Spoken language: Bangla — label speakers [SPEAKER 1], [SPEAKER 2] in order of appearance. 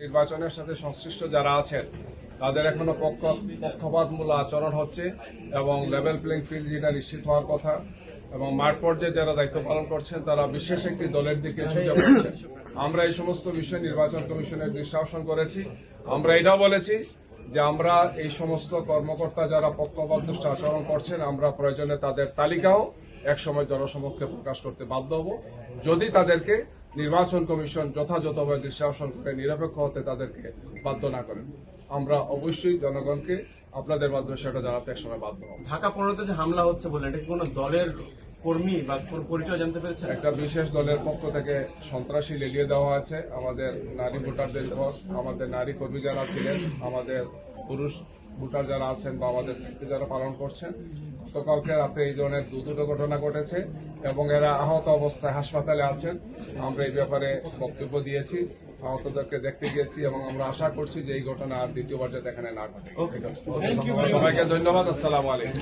[SPEAKER 1] নির্বাচনের সাথে সংশ্লিষ্ট যারা আছেন তাদের এখনো পক্ষপাতমূলক আচরণ হচ্ছে এবং লেভেল প্লেইং ফিল্ড যেটা নিশ্চিত হওয়ার কথা এবং মাঠ পর্যায়ে যারা দায়িত্ব পালন করছেন তারা বিশেষ একটি দলের দিকে ঝুঁকে পড়ছেন। আমরা এই সমস্ত বিষয়ে নির্বাচন কমিশনের দৃষ্টি আকর্ষণ করেছি। আমরা এটাও বলেছি যে আমরা এই সমস্ত কর্মকর্তা যারা পক্ষপাতদুষ্ট আচরণ করছেন আমরা প্রয়োজনে তাদের তালিকাও একসময় জনসমক্ষে প্রকাশ করতে বাধ্য হব যদি তাদেরকে নির্বাচন কমিশন যথাযথভাবে দৃষ্টি আকর্ষণ করে নিরপেক্ষ হতে তাদেরকে বাধ্য না করেন। আমরা অবশ্যই জনগণকে আপনাদের মাধ্যমে সেটা জানাতে একসময় বাধ্য হব।
[SPEAKER 2] ঢাকা 15-তে যে হামলা হচ্ছে বলে এটা কি কোনো দলের কর্মী বা পরিচয় জানতে পেরেছেন?
[SPEAKER 1] একটা বিশেষ দলের পক্ষ থেকে সন্ত্রাসী লেলিয়ে দেওয়া আছে আমাদের নারী ভোটারদের উপর। আমাদের নারী কর্মী যারা ছিলেন, আমাদের পুরুষ ভোটার যারা আছেন বা আমাদের দায়িত্ব যারা পালন করছেন, গতকালকে রাতে এই ধরনের দুটো ঘটনা ঘটেছে এবং এরা আহত অবস্থায় হাসপাতালে আছেন। আমরা এই ব্যাপারে বক্তব্য দিয়েছি, আহতদেরকে দেখতে গিয়েছি এবং আমরা আশা করছি যে এই ঘটনা আর দ্বিতীয়বার যাতে এখানে না ঘটে। সবাইকে ধন্যবাদ। আসসালামু আলাইকুম।